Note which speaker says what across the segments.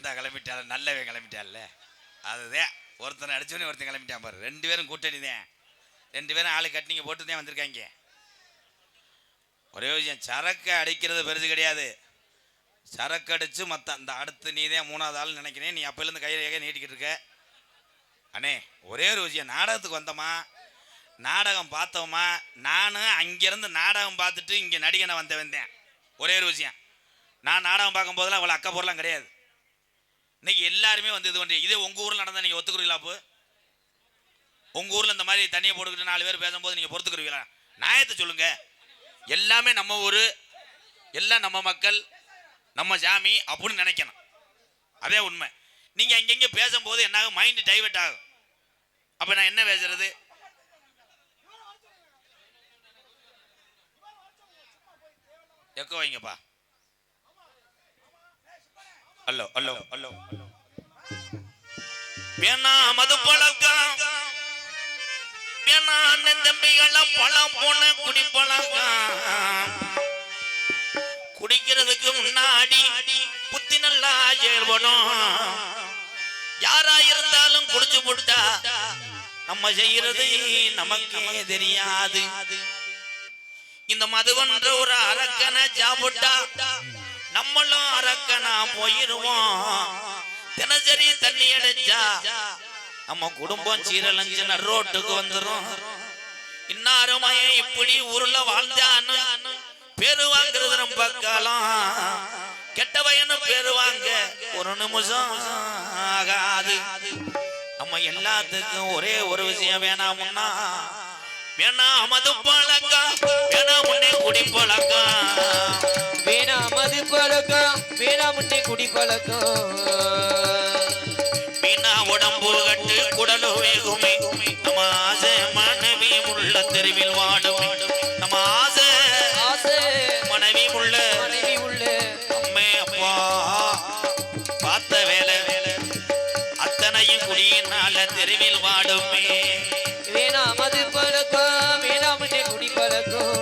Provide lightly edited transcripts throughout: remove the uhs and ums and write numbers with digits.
Speaker 1: ஆத்தா கிளம்பிட்டால நல்லவே கிளம்பிட்டால. அதுதான் ஒருத்தனை அடிச்சோடனே ஒருத்தன் கிளம்பிட்டான் பாரு. 2 பேரும் கூட்டணி தான். 2 பேரும் ஆளு கட்டிங்க போட்டு தான் வந்திருக்காங்க. ஒரே விஷயம், சரக்கு அடிக்கிறது பெருசு கிடையாது. சரக்கு அடிச்சு மற்ற அந்த அடுத்து நீ தான் 3வது ஆள் நினைக்கிறேன். நீ அப்போலேருந்து கையை நீட்டிக்கிட்டு இருக்க அண்ணே. ஒரே ஒரு விஷயம், நாடகத்துக்கு வந்தோமா, நாடகம் பார்த்தோமா, நானும் அங்கேருந்து நாடகம் பார்த்துட்டு இங்கே நடிகனை வந்தேன். ஒரே ஒரு விஷயம், நான் நாடகம் பார்க்கும் போதெல்லாம் அவ்வளோ அக்கா பொருளாம் கிடையாது. இன்னைக்கு எல்லாருமே வந்து இது பண்ணுறீங்க. இதே உங்கள் ஊரில் நடந்தால் நீங்கள் ஒத்துக்குறீங்களா? அப்போ உங்கள் ஊரில் இந்த மாதிரி தண்ணியை போட்டுக்கிட்டு 4 பேர் பேசும்போது நீங்கள் பொறுத்துக்குருவீங்களா? நியாயத்தை சொல்லுங்கள். எல்லாமே நம்ம ஊர், எல்லாம் நம்ம மக்கள், நம்ம சாமி அப்படின்னு நினைக்கணும். அதே உண்மை. நீங்கள் அங்கங்கே பேசும்போது என்னாகும், மைண்டு டைவர்ட் ஆகும். அப்போ நான் என்ன பேசுறது? எக்கோ வைங்கப்பா. அல்லோ அல்லோ அல்லோ. வேணா மது பழக்கம், வேணா அண்ணன் தம்பிகள பழம் போன குடி பழக்கம். குடிக்கிறதுக்கு முன்னாடி புத்தி நல்லா செயல்படும். யாரா இருந்தாலும் குடிச்சு போட்டா நம்ம செய்யறது நமக்கே தெரியாது. இந்த மதுவன்ற ஒரு அரக்கனை சாப்பிட்டா நம்மளும் அரக்கனா போயிருவோம். தினசரி தண்ணி அடைச்சா நம்ம குடும்பம் சீரழிஞ்சு ரோட்டுக்கு வந்துடும். இன்னாருமே இப்படி ஊர்ல வாழ்ந்தான்னு பேரு வாங்குறது ரொம்ப காலம். கெட்ட பையனு பேரு வாங்க ஒரு நிமிஷம் ஆகாது. நம்ம எல்லாத்துக்கும் ஒரே ஒரு விஷயம் வேணாமுன்னா, வேணா மது பழக்கம், வேணா முன்னே குடி பழக்கம்.
Speaker 2: வேணா மது பழக்கம், வேணா முன்னே குடி பழக்கம்.
Speaker 1: வீணா உடம்பு கட்டு குடலு வேகுமே. நம்ம ஆசை மனைவி உள்ள தெருவில் வாடுமே. நம்ம ஆசை மனைவி உள்ள அம்மே அப்பா பார்த்த வேலை அத்தனையும் குடியினால தெருவில் வாடுமே.
Speaker 2: வேணா மது பழக்கம், வேணா முன்னே குடி பழக்கம்.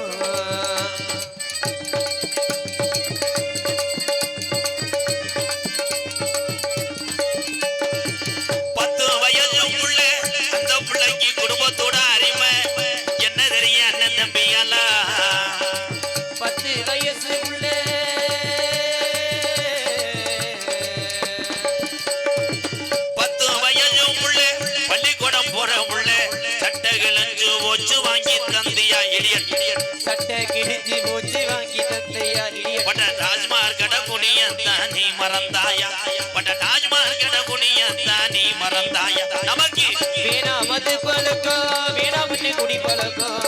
Speaker 2: மறந்தாயா பட்ட தாஜ்மஹல் குடியத்தா நீ மறந்தாயா. நமக்கு வேணா மது பழக்கம், வேணா முன்னே குடி பழக்கம்.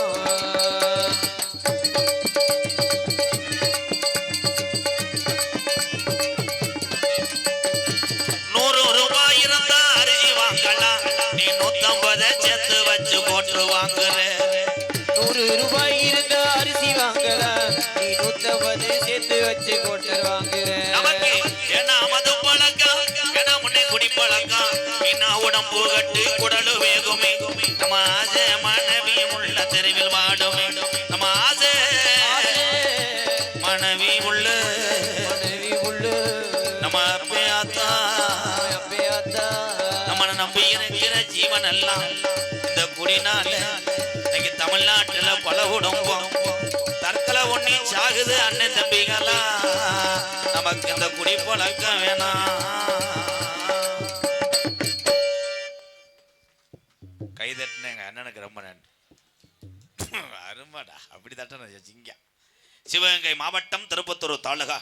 Speaker 1: ரூபாய் இருந்தா அரிசி வாங்கலாம். நீ 150 சேர்த்து வச்சு போட்டு வாங்குற.
Speaker 2: 100 ரூபாய் இருந்தா அரிசி வாங்கலாம். நீ 150 சேர்த்து வச்சு போட்டு வாங்குற.
Speaker 1: உடம்பு கட்டு குடலு வேகுமே. நம்ம ஆசை மனைவி உள்ள தெருவில் வாடுமே. நம்ம ஆசை மனைவி உள்ள நம்ம அப்பையாத்தா நம்மளை நம்பி இருக்கிற ஜீவன் எல்லாம் இந்த குடினால இன்னைக்கு தமிழ்நாட்டுல பல குடும்பம் தற்கொலை ஒண்ணி சாகுது. அண்ணன் தம்பிகளா, நமக்கு இந்த குடி பழக்கம் வேணாம். கை தட்டினேங்க அண்ணனுக்கு ரொம்ப நன்றி. அருமாடா, அப்படி தட்டணும் சிங்க. சிவகங்கை மாவட்டம் திருப்பத்தூர் தாலுகா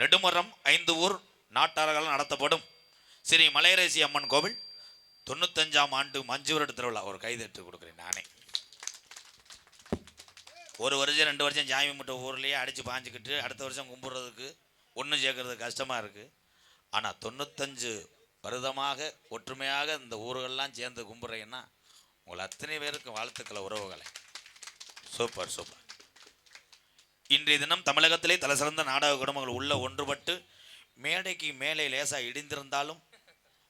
Speaker 1: நெடுமரம் 5 ஊர் நாட்டாளர்களால் நடத்தப்படும் ஸ்ரீ மலையரசி அம்மன் கோவில் 95ஆம் ஆண்டு மஞ்சுவரடு திருவிழா. ஒரு கைதட்டு கொடுக்குறேன் நானே. 1 வருஷம் 2 வருஷம் சாமி முட்டை ஊர்லேயே அடித்து பாஞ்சிக்கிட்டு அடுத்த வருஷம் கும்பிட்றதுக்கு ஒன்றும் சேர்க்கறது கஷ்டமாக இருக்குது. ஆனால் 95 வருடமாக ஒற்றுமையாக இந்த ஊர்களெலாம் சேர்ந்து கும்பிட்றீங்கன்னா உங்கள் அத்தனை பேருக்கு வாழ்த்துக்களை, உறவுகளை. Super super. இன்றைய தினம் தமிழகத்திலே தலை சிறந்த நாடக குடும்பங்கள் உள்ள ஒன்றுபட்டு மேடைக்கு மேலே லேசாக இடிந்திருந்தாலும்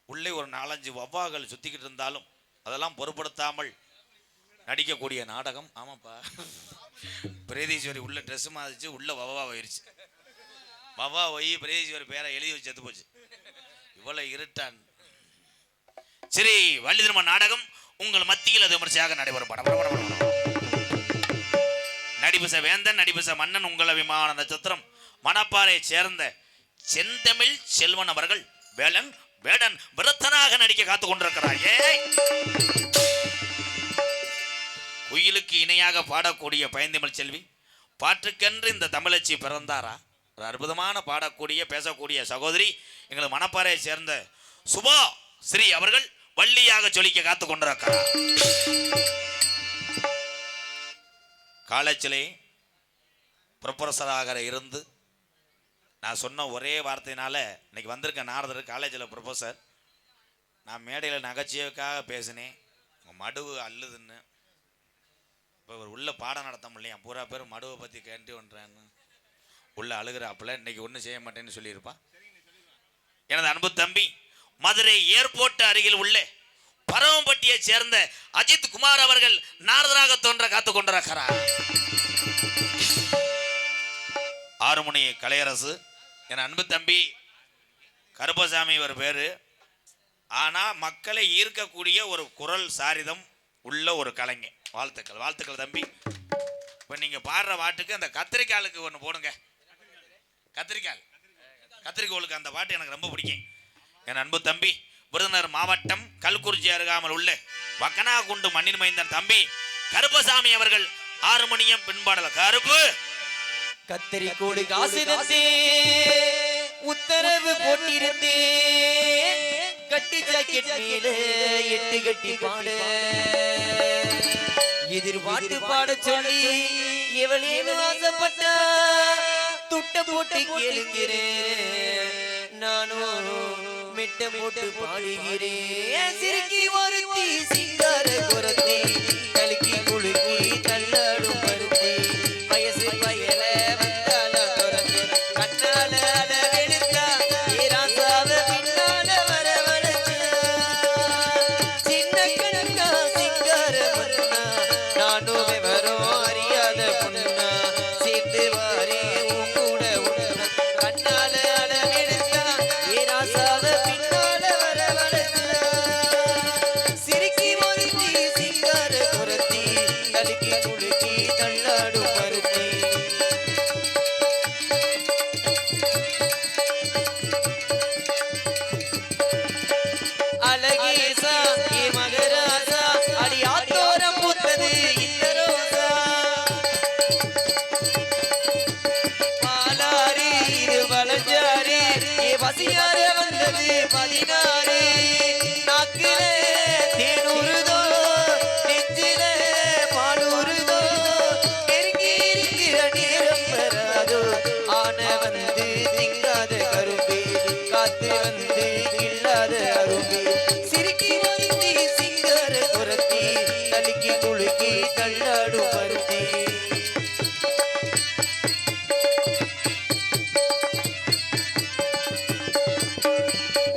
Speaker 1: உள்ளே ஒரு 4-5 வவ்வாக்கள் சுற்றிக்கிட்டு இருந்தாலும் அதெல்லாம் பொருட்படுத்தாமல் நடிக்கக்கூடிய நாடகம். ஆமாப்பா, பிரேதீஸ்வரி உள்ள ட்ரெஸ் மாதிரிச்சு உள்ள வவ்வா போயிடுச்சு. வவ்வா போய் பிரேதீஸ்வரி பேரை எழுதி வச்சு செத்து போச்சு. இவ்வளவு இருட்டான். சரி, வள்ளி திரும்ப நாடகம் உங்கள் மத்தியில் அது விமர்சையாக நடைபெறும். நடிபச வேந்தன் நடிபச மன்னன் உங்கள் அபிமான நட்சத்திரம் மணப்பாறையை சேர்ந்த செந்தமிழ் செல்வன் அவர்கள் வேலன் வேடன் விருத்தனாக நடிக்க காத்துக் கொண்டிருக்கிறார். குயிலுக்கு இணையாக பாடக்கூடிய பைந்தமிழ் செல்வி பாட்டுக்கென்று இந்த தமிழச்சி பிறந்தாரா? ஒரு அற்புதமான பாடக்கூடிய பேசக்கூடிய சகோதரி எங்கள் மணப்பாறையை சேர்ந்த சுபா ஸ்ரீ அவர்கள் வள்ளியாக சொல்லிக்க காத்துக் கொண்டிருக்கிறார். காலேஜிலே ப்ரொஃபஸராக இருந்து நான் சொன்ன ஒரே வார்த்தையினால இன்னைக்கு வந்திருக்க நாரதர் காலேஜில் ப்ரொஃபஸர். நான் மேடையில் நகைச்சுவைக்காக பேசினேன், உங்கள் மடுவு அல்லுதுன்னு. இப்போ ஒரு உள்ள பாடம் நடத்த முடியலையா, பூரா பேர் மடுவை பற்றி கேட்டு வந்துறேன்னு உள்ள அழுகிறாப்புல. இன்னைக்கு ஒன்றும் செய்ய மாட்டேன்னு சொல்லியிருப்பான். எனது அன்பு தம்பி மதுரை ஏர்போர்ட் அருகில் உள்ள பரவம்பட்டியை சேர்ந்த அஜித் குமார் அவர்கள் நாரதராக தோன்ற காத்துக் கொண்டிருக்கிறார். ஆறுமணி கலையரசு என் அன்பு தம்பி கருப்பசாமி ஒரு பேரு. ஆனா மக்களை ஈர்க்கக்கூடிய ஒரு குரல் சாரிதம் உள்ள ஒரு கலைஞர். வாழ்த்துக்கள் வாழ்த்துக்கள் தம்பி. இப்போ நீங்க பாடுற பாட்டுக்கு அந்த கத்திரிக்காலுக்கு ஒன்று போடுங்க. கத்திரிக்கோளுக்கு அந்த பாட்டு எனக்கு ரொம்ப பிடிக்கும். என் அன்பு தம்பி விருதுநகர் மாவட்டம் கல்குறிச்சி அருகாமல் உள்ள வக்கனாகுண்டு மண்ணின் மைந்தன் தம்பி கருப்பசாமி அவர்கள் ஆறுமணியம் பின்பாடல கருப்பு
Speaker 2: கத்தரிக்கோடு காசு தந்தே உத்தரவு போட்டிருந்தே கட்டி ஜாக்கெட் மேல 8 கட்டி பாட எதிர்பார்த்து பாட சொல்லி எவளேனு ஆசைப்பட்டா துட்ட போட்டு கேளுங்கிறேன், நானும் மெட்ட போட்டு பாடுகிறேன். சிறுக்கி ஒருத்தி சிங்கார குரத்தி கலுக்கி குலுக்கி தள்ளாடும் பருத்தி வயசு பயல வந்தால குரத்தி கண்ணால அளவெடுத்தா ஏராசாவ பின்னால வரவழைச்சா சின்ன கண்ணா சிங்கார மன்னா நானும் விவரம் அறியாத பொண்ணா சேர்ந்து வாரே உன் கூட உண்ணா கண்ணால அளவெடுத்தா ஏராசாவ பின்னால வரவழைச்சா சிறுக்கி ஒருத்தி சிங்கார குரத்தி கலுக்கி குலுக்கி தள்ளாடும் பருத்தி அழகேசா ஏ மகராசா அடி ஆத்தோரம் பூத்தது இந்த ரோசா பாலாரி இது வளஞ்சாரி ஏ வசியார வந்தது 16 நாக்கில தேனூறுதோ நெஞ்சில பாலூறுதோ நெருங்கி இருக்கிற நேரம் வராதோ ஆன வந்து திங்காத கரும்பே காத்து வந்து இல்லாத அரும்பே சிறுக்கி வந்து சிங்கார குரத்தி தலுக்கி குலுக்கி தள்ளாடும் பருத்தி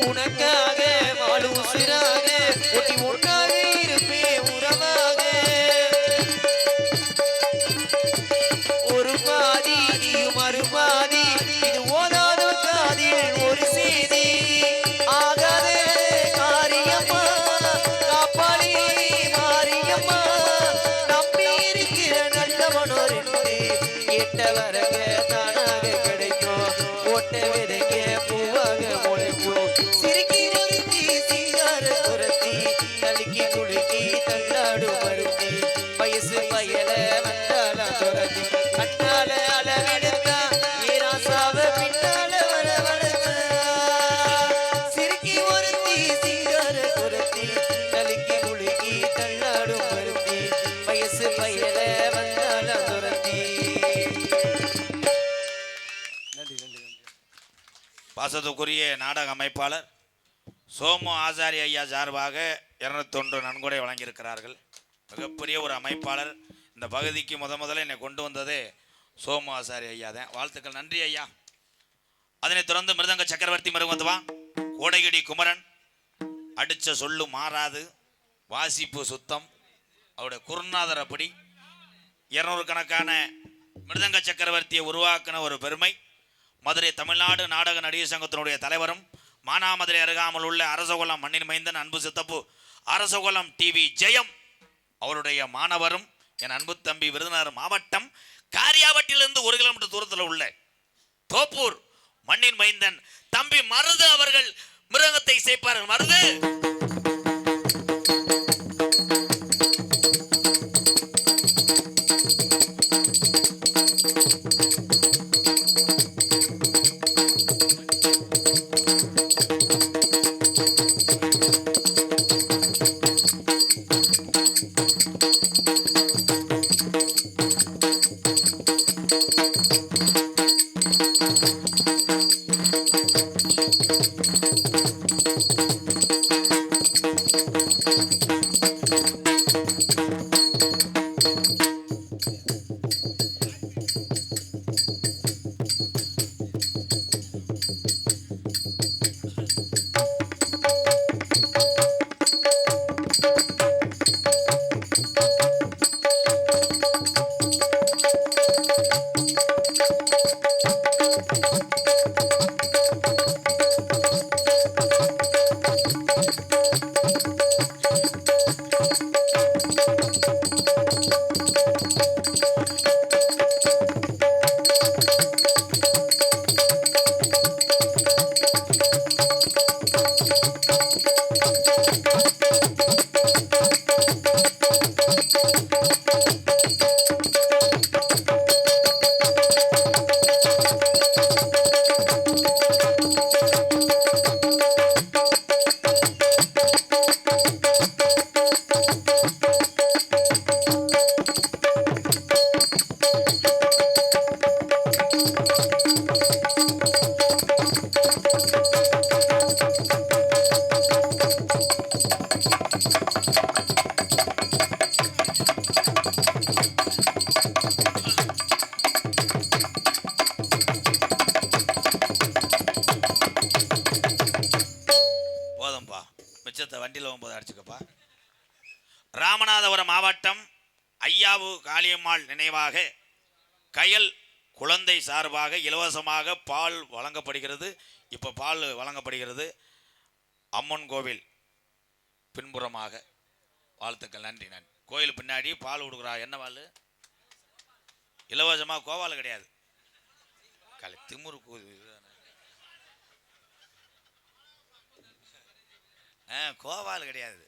Speaker 2: உனக்காக வாழும் உசிராக ஒட்டி ஒன்றாக இருப்பே உறவாக ஒரு பாதி மறுபாதி இது ஓதாத காதில் ஒரு செய்தி ஆகாத காரியம்மா காப்பாளி மாரியம்மா நம்பி இருக்கிற நல்லவனோர் கேட்ட வரங்க தானாக கிடைக்கும் ஓட்ட விதைக்க பூவாக முளைக்கும் சிறுக்கி ஒருத்தி சிங்கார குரத்தி தலுக்கி குலுக்கி தள்ளாடும் பருத்தி வயசு பயல வந்தால துரத்தி கண்ணால அளவெடுத்தா ஏராசாவ பின்னால வரவழைச்சா சிறுக்கி ஒருத்தி சிங்கார குரத்தி தலுக்கி குலுக்கி தள்ளாடும் பருத்தி வயசு பயல வந்தால துரத்தி.
Speaker 1: பாசத்துக்குரிய நாடக அமைப்பாளர் சோமு ஆசாரி ஐயா சார்பாக 201 நன்கொடை வழங்கியிருக்கிறார்கள். மிகப்பெரிய ஒரு அமைப்பாளர். இந்த பகுதிக்கு முதல்ல என்னை கொண்டு வந்ததே சோமு ஆசாரி ஐயா தான். வாழ்த்துக்கள், நன்றி ஐயா. அதனைத் தொடர்ந்து மிருதங்க சக்கரவர்த்தி மருமத்துவா கோடையடி குமரன் அடிச்ச சொல்லு மாறாது வாசிப்பு சுத்தம் அவருடைய குருநாதர் அப்படி 200 கணக்கான மிருதங்க சக்கரவர்த்தியை உருவாக்கின ஒரு பெருமை மதுரை தமிழ்நாடு நாடக நடிகர் சங்கத்தினுடைய தலைவரும் மானாமதுரை அருகாமல் உள்ள அரசகுளம் மண்ணின் மைந்தன் அன்பு சித்தப்பு அரசகுளம் டிவி ஜெயம் அவருடைய மாணவரும் என் அன்பு தம்பி விருதுநகர் மாவட்டம் காரியாவட்டிலிருந்து 1 கிலோமீட்டர் தூரத்தில் உள்ள தோப்பூர் மண்ணின் மைந்தன் தம்பி மருது அவர்கள் மிருகத்தை இசைப்பார்கள். மருது வண்டியில் போகும்போது அடிச்சுக்கப்பா. ராமநாதபுரம் மாவட்டம் ஐயாவு காளியம்மாள் நினைவாக கயல் குழந்தை சார்பாக இலவசமாக பால் வழங்கப்படுகிறது. இப்போ பால் வழங்கப்படுகிறது. அம்மன் கோவில் பின்புறமாக. வாழ்த்துக்கள். நன்றி. நன்றி. கோயில் பின்னாடி பால் கொடுக்குறா. என்ன பால்? இலவசமாக. கோவால் கிடையாது. திமுரு கோவால் கிடையாது.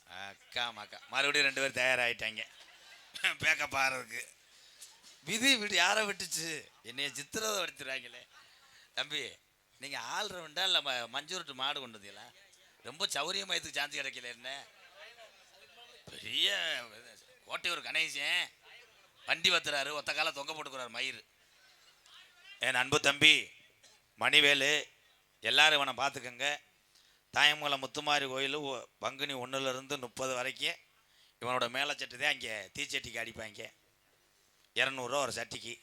Speaker 1: அக்கா மக்கா மறுபடியும் 2 பேர் தயாராகிட்டாங்க பேக்கப் ஆகிறதுக்கு. விடு யாரை விட்டுச்சு? என்னைய சித்திரதை படுத்துறாங்களே. தம்பி நீங்கள் ஆள்றவன்டா இல்லை மஞ்சூருட்டு மாடு கொண்டு வந்தீங்களா? ரொம்ப சௌரியமாயத்துக்கு சான்ஸ் கிடைக்கல. என்ன பெரிய கோட்டையூர் கணேசன் வண்டி வத்துறாரு. ஒத்த கால தொங்க போட்டுக்கிறார் மயிறு. என் அன்பு தம்பி மணிவேலு எல்லாரும் இவனை பார்த்துக்கங்க. தாயமங்கலம் முத்துமாரி கோயில் பங்குனி 1லேருந்து 30 வரைக்கும் இவனோட மேலே சட்டி தான் அங்கே தீச்சட்டிக்கு அடிப்பாங்க. 200 ரூபா ஒரு சட்டிக்கு.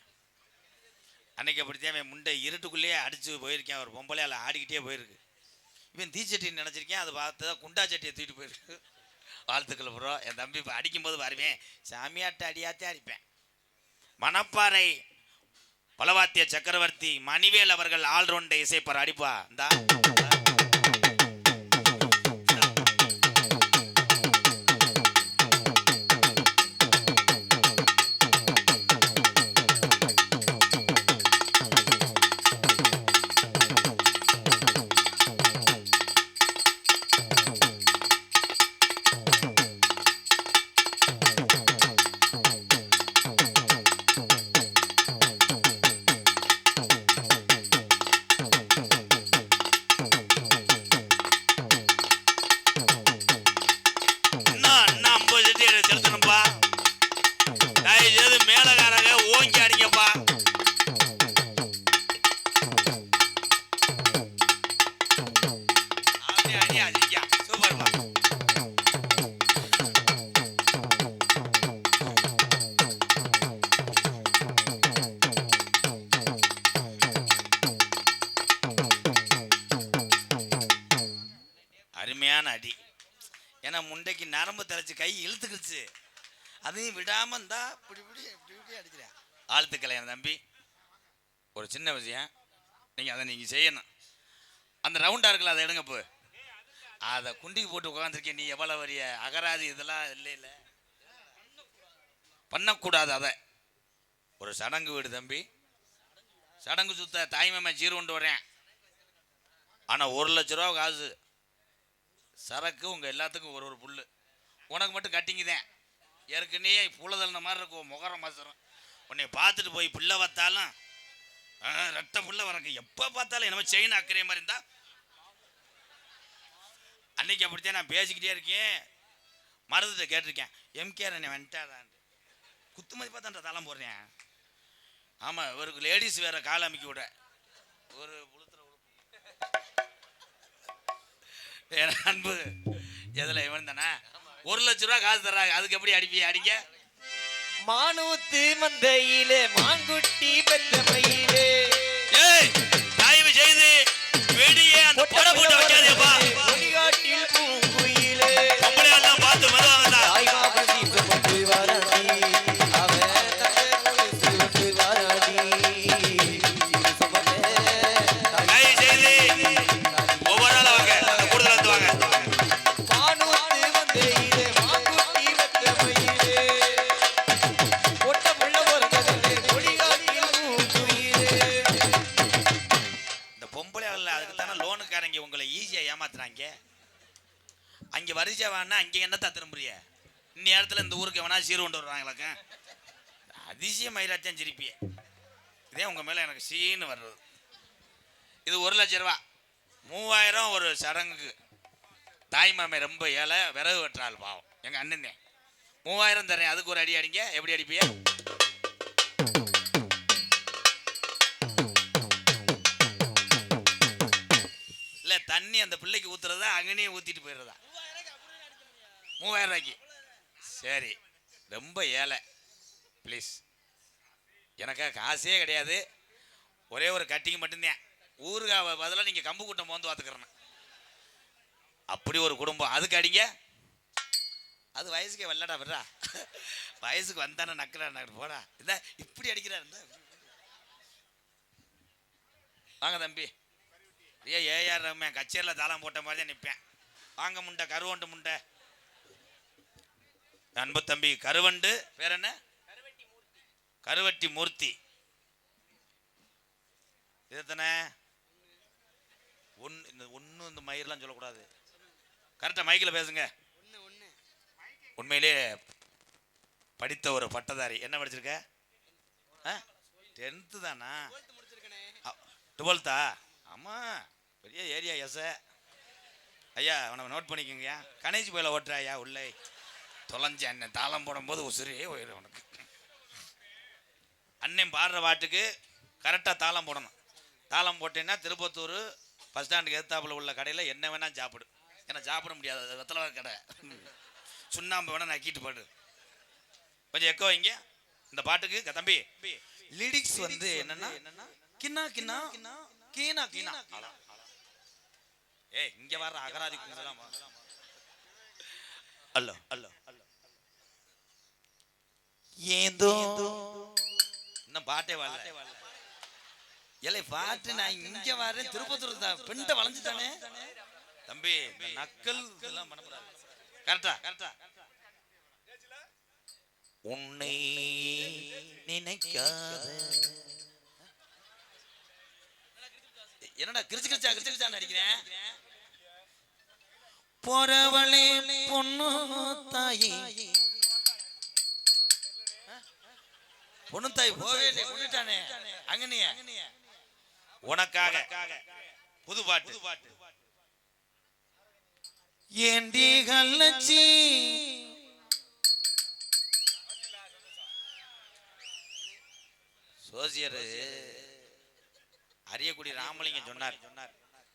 Speaker 1: அன்றைக்கி அப்படித்தான் இவன் முண்டை இருட்டுக்குள்ளேயே அடித்து போயிருக்கேன். ஒரு பொம்பளையால் ஆடிக்கிட்டே போயிருக்கு. இவன் தீச்சட்டின்னு நினச்சிருக்கேன். அதை பார்த்து தான் குண்டா சட்டியை தூக்கிட்டு போயிருக்கு. வாழ்த்துக்கள் ப்ரோ. என் தம்பி இப்போ அடிக்கும்போது வருவேன் சாமியாட்ட அடியாத்தே அடிப்பேன். மணப்பாறை பலவாத்திய சக்கரவர்த்தி மணிவேல் அவர்கள் ஆல்ரவுண்டை இசைப்பார். அடிப்பா. இந்தா மேலகாரங்க ஓங்கி அடிங்கப்பா. அடி அடிங்க. சூப்பர்ப்பா. அருமையான அடி. ஏன்னா முண்டைக்கு நரம்பு தலைச்சு கை இழுத்துக்கிடுச்சு. அதையும் விடாமல் இருந்தா இப்படி அடிக்கிறேன். வாழ்த்துக்களை என் தம்பி. ஒரு சின்ன விஷயம், நீங்கள் அதை நீங்கள் செய்யணும். அந்த ரவுண்டா இருக்குல்ல அதை எடுங்க போ. அதை குண்டிக்கு போட்டு உட்காந்துருக்கேன். நீ எவ்வளவு வரிய அகராதி இதெல்லாம் இல்லை இல்லை பண்ணக்கூடாது. அதை ஒரு சடங்கு வீடு தம்பி, சடங்கு சுத்த தாய்மாமா சீர் கொண்டு வரேன். ஆனால் 1,00,000 ரூபா காசு சரக்கு. உங்கள் எல்லாத்துக்கும் ஒரு புல்லு. உனக்கு மட்டும் கட்டிங்குதேன். ஏற்கனவே புள்ளதல்ன மாதிரி இருக்கும் முகரம் மசரம். உன்னை பார்த்துட்டு போய் புள்ள பார்த்தாலும் ரத்த புள்ள வரக்கு எப்போ பார்த்தாலும் என்னமோ செயின் அக்கறைய மாதிரி இருந்தா. அன்னைக்கு அப்படித்தான் நான் பேசிக்கிட்டே இருக்கேன். மருந்துட்ட கேட்டிருக்கேன், எம்கேஆர் என்னை வந்துட்டாதான் குத்து மதிப்பாக தான் தளம் போடுறேன். ஆமாம், இவருக்கு லேடிஸ் வேற கால் அமைக்க விட ஒரு புளுத்துற அன்பு எதில் இவன் தானே 1,00,000 ரூபா காசு தர்றாங்க. அதுக்கு எப்படி அடிக்க
Speaker 2: மானூத்து மந்தையிலே மான்குட்டி பெத்த மயிலே.
Speaker 1: ஏய் தயவு செய்து வெடியே அந்த பொட போட்டு வைக்காதேப்பா.
Speaker 2: ஒளிகாட்டில் பூங்குயிலே
Speaker 1: பொம்பளை எல்லாம் பார்த்து மதுவாங்கடா.
Speaker 2: தாய்மாமன் கொண்டு வராடி அவன் தங்க கொண்டு வராடி.
Speaker 1: தயவு செய்து ஒவ்வொரு நாள் வாங்க, அந்த கூடுதல் வந்து வாங்க.
Speaker 2: மானூத்து மந்தையிலே மான்குட்டி பெத்த மயிலே ஒட்ட முள்ள பொறுத்ததிலே ஒளிகாட்டில் பூங்குயிலே.
Speaker 1: இந்த பொம்பளை அதுக்கு தானே லோனுக்காரங்க உங்களை ஈஸியாக ஏமாத்துறாங்க. அங்கே வரிசை வேணா அங்கே என்னத்தான் திரும்புறிய. இந்நேரத்தில் இந்த ஊருக்கு எவனா சீர் கொண்டு வருவாங்களாக்க. அதிசய மயிலாத்தான் சிரிப்பிய. இதே உங்கள் மேலே எனக்கு சீன்னு வர்றது. இது 1,00,000 ரூபா. 3,000 ஒரு சடங்குக்கு. தாய்மாமே ரொம்ப ஏழை, விறகு வெட்டுறாள் பாவம். எங்கள் அண்ணன் 3,000 தரேன், அதுக்கு ஒரு அடி அடிங்க. எப்படி அடிப்பிய? இல்லை தண்ணி அந்த பிள்ளைக்கு ஊத்துறதா அங்கனே ஊற்றிட்டு போயிடுறதா? 3,000 ரூபாய்க்கு. சரி, ரொம்ப ஏழை ப்ளீஸ். எனக்கா காசே கிடையாது. ஒரே ஒரு கட்டிங் மட்டும்தான். ஊருக்காவை பதிலாக நீங்கள் கம்பு கூட்டம் வந்து பார்த்துக்கிறேன். அப்படி ஒரு குடும்பம். அதுக்கு அடிங்க. அது வயசுக்கே வரலடா விட்றா. வயசுக்கு வந்தானே நக்கிறா போடா. இல்லை இப்படி அடிக்கிறாருந்தா. வாங்க தம்பி. ஏஆர் ரஹ்மான் கச்சேரியில் தாளம் போட்ட மாதிரி தான் நிற்பேன். வாங்க முண்டை, கருவண்டு முண்டை. அன்பு தம்பி கருவண்டு பேர் என்ன? கருவட்டி மூர்த்தி. இதுதானே ஒன்று இந்த மயிரெலாம் சொல்லக்கூடாது. கரெக்டாக மைக்கில் பேசுங்க. உண்மையிலே படித்த ஒரு பட்டதாரி. என்ன படிச்சிருக்க? 10th தானா? 12th? ஆமாம், பெரிய ஏரியா. எஸ் ஐயா, அவனை நோட் பண்ணிக்கோங்கய்யா. கணேஷ் போயில ஓட்டுறாயா உள்ளே தொலைஞ்ச அண்ணன் தாளம் போடும்போது உசுரே போயிடும் உனக்கு. அண்ணன் பாடுற பாட்டுக்கு கரெக்டாக தாளம் போடணும். தாளம் போட்டேன்னா திருப்பத்தூர் பஸ் ஸ்டாண்டுக்கு எதிர்த்தாப்புல உள்ள கடையில் என்ன வேணால் சாப்பிடு. ஏன்னா சாப்பிட முடியாது, அது வெத்தலை கடை. சுண்ணாம்பு வேணா நக்கிட்டு பாடு. கொஞ்சம் எக்கோ வைங்க இந்த பாட்டுக்கு. தம்பி லிரிக்ஸ் வந்து என்னன்னா கிண்ணா கிண்ணா கீனா கீனா. ஏய் இங்க வர்ற அகராதி குஞ்சலாம். அல்லோ அல்லோ ஏதோ இன்னும் பாட்டே வரல. ஏலே பாட்டு நான் இங்க வரேன். திருப்பத்தூர் தான் பெண்ட வளைஞ்சிட்டானே தம்பி. நக்கல் இதெல்லாம் பண்ணக்கூடாது. கரெக்டா கரெக்டா. உன்னை நினைக்காத என்னடா கிரிச்சு கிரிச்சான்னு அடிக்கிறேன். போறவளே பொண்ணு தாயி, பொண்ணு தாய் போவே கொண்டுட்டானே அங்கனிய. உனக்காக புது பாட்டு. ஏண்டி கள்ளச்சி சோசியர் அரியக்குடி ராமலிங்கம் சொன்னார்.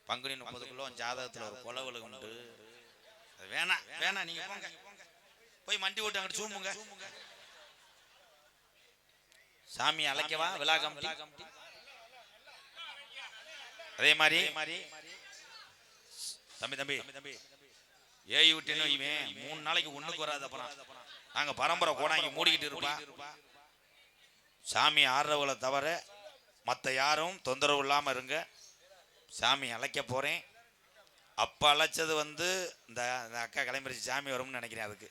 Speaker 1: பங்குனி 30 ஜாதகத்தில் ஒரு கொலவலு உண்டு. வேணாம் வேணாம், நீங்க போங்க போய் மண்டி ஓட்டு அங்கிட்டு சூம்புங்க. சாமி அழைக்கவா விழா கமிட்டி. அதே மாதிரி தம்பி ஏய் விட்டுன்னு இவன் 3 நாளைக்கு ஒண்ணுக்கு வராது. அப்புறம் நாங்க பரம்பரை கோடாங்கி மூடிக்கிட்டு இருப்பா. சாமி ஆடுறவங்களை தவிர மற்ற யாரும் தொந்தரவு இல்லாமல் இருங்க. சாமி அழைக்க போகிறேன். அப்போ அழைச்சது வந்து இந்த அக்கா கிளம்பிருச்சு, சாமி வரும்னு நினைக்கிறேன். அதுக்கு